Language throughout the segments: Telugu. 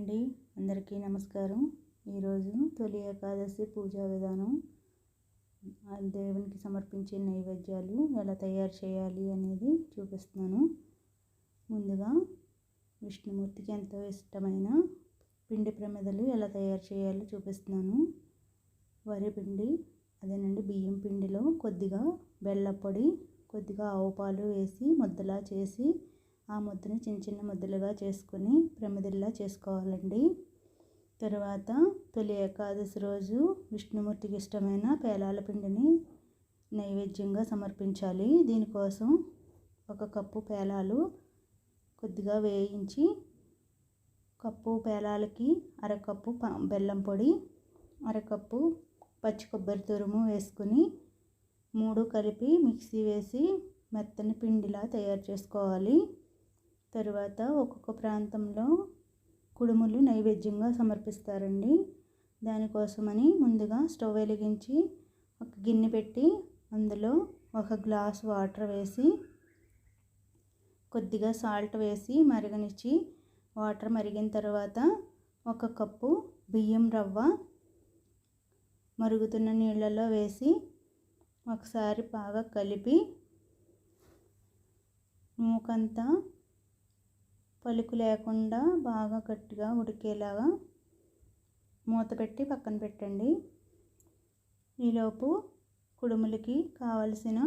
అండి, అందరికీ నమస్కారం. ఈరోజు తొలి ఏకాదశి పూజా విధానం, దేవునికి సమర్పించే నైవేద్యాలు ఎలా తయారు చేయాలి అనేది చూపిస్తున్నాను. ముందుగా విష్ణుమూర్తికి ఎంతో ఇష్టమైన పిండి ప్రమిదలు ఎలా తయారు చేయాలో చూపిస్తున్నాను. వరి పిండి, అదేనండి బియ్యం పిండిలో కొద్దిగా బెల్లం పొడి, కొద్దిగా ఆవు పాలు వేసి ముద్దలా చేసి ఆ ముద్దని చిన్న చిన్న ముద్దలుగా చేసుకొని ప్రమిదల్లా చేసుకోవాలండి. తర్వాత తొలి ఏకాదశి రోజు విష్ణుమూర్తికి ఇష్టమైన పేలాల పిండిని నైవేద్యంగా సమర్పించాలి. దీనికోసం 1 కప్పు పేలాలు కొద్దిగా వేయించి, కప్పు పేలాలకి అరకప్పు బెల్లం పొడి, అరకప్పు పచ్చి కొబ్బరి తురుము వేసుకుని 3 కలిపి మిక్సీ వేసి మెత్తని పిండిలా తయారు చేసుకోవాలి. తరువాత ఒక్కొక్క ప్రాంతంలో కుడుములు నైవేద్యంగా సమర్పిస్తారండి. దానికోసమని ముందుగా స్టవ్ వెలిగించి ఒక గిన్నె పెట్టి అందులో 1 గ్లాస్ వాటర్ వేసి కొద్దిగా సాల్ట్ వేసి మరగనిచ్చి, వాటర్ మరిగిన తర్వాత 1 కప్పు బియ్యం రవ్వ మరుగుతున్న నీళ్ళలో వేసి ఒకసారి బాగా కలిపి మూకంతా పలుకు లేకుండా బాగా గట్టిగా ఉడికేలాగా మూత పెట్టి పక్కన పెట్టండి. ఈలోపు కుడుములకి కావలసిన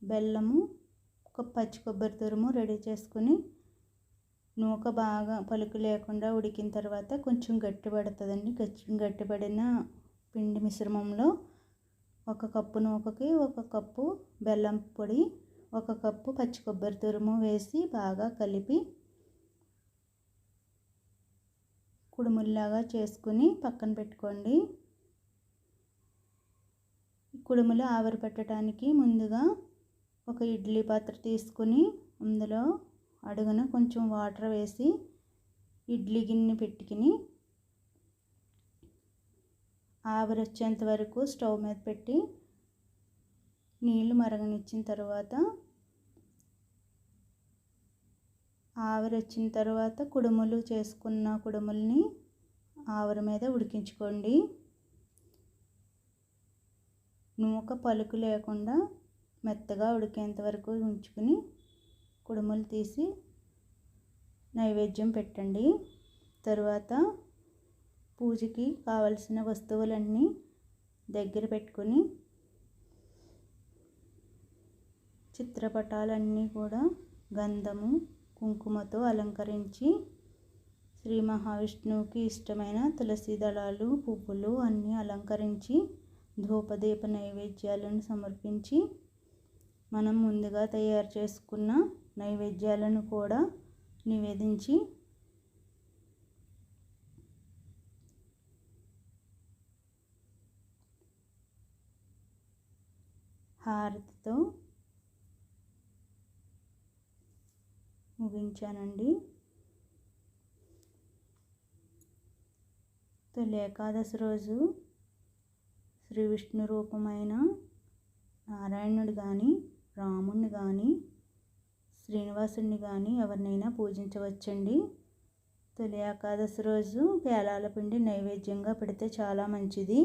బెల్లము, పచ్చి కొబ్బరి తురుము రెడీ చేసుకుని, నూక బాగా పలుకు లేకుండా ఉడికిన తర్వాత కొంచెం గట్టిపడుతుందండి. గట్టిపడిన పిండి మిశ్రమంలో 1 కప్పు నూకకి 1 కప్పు బెల్లం పొడి, 1 కప్పు పచ్చి కొబ్బరి తురుము వేసి బాగా కలిపి కుడుముల్లాగా చేసుకుని పక్కన పెట్టుకోండి. కుడుములు ఆవిరి పెట్టడానికి ముందుగా 1 ఇడ్లీ పాత్ర తీసుకుని అందులో అడుగున కొంచెం వాటర్ వేసి ఇడ్లీ గిన్నె పెట్టుకుని ఆవిరి వచ్చేంత వరకు స్టవ్ మీద పెట్టి నీళ్లు మరగనిచ్చిన తర్వాత, ఆవిరి వచ్చిన తర్వాత కుడుములు చేసుకున్న కుడుముల్ని ఆవిరి మీద ఉడికించుకోండి. నూక పలుకు లేకుండా మెత్తగా ఉడికేంత వరకు ఉంచుకుని కుడుములు తీసి నైవేద్యం పెట్టండి. తరువాత పూజకి కావలసిన వస్తువులన్నీ దగ్గర పెట్టుకుని చిత్రపటాలన్నీ కూడా గంధము, కుంకుమతో అలంకరించి శ్రీ మహావిష్ణువుకి ఇష్టమైన తులసి దళాలు, పువ్వులు అన్నీ అలంకరించి ధూపదీప నైవేద్యాలను సమర్పించి, మనం ముందుగా తయారు చేసుకున్న నైవేద్యాలను కూడా నివేదించి హారతితో ముగించానండి. తొలి ఏకాదశి రోజు శ్రీ విష్ణు రూపమైన నారాయణుడు కానీ, రాముడిని కానీ, శ్రీనివాసుడిని కానీ ఎవరినైనా పూజించవచ్చండి. తొలి ఏకాదశి రోజు పేలాల పిండి నైవేద్యంగా పెడితే చాలా మంచిది.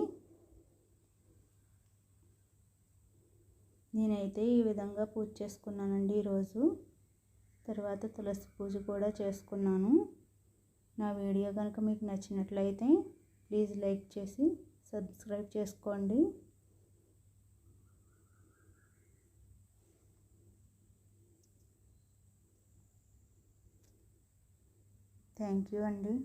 నేనైతే ఈ విధంగా పూజ చేసుకున్నానండి ఈరోజు. తర్వాత తులసి పూజ కూడా చేసుకున్నాను. నా వీడియో కనుక మీకు నచ్చినట్లయితే ప్లీజ్ లైక్ చేసి సబ్స్క్రైబ్ చేసుకోండి. థ్యాంక్ యూ అండి.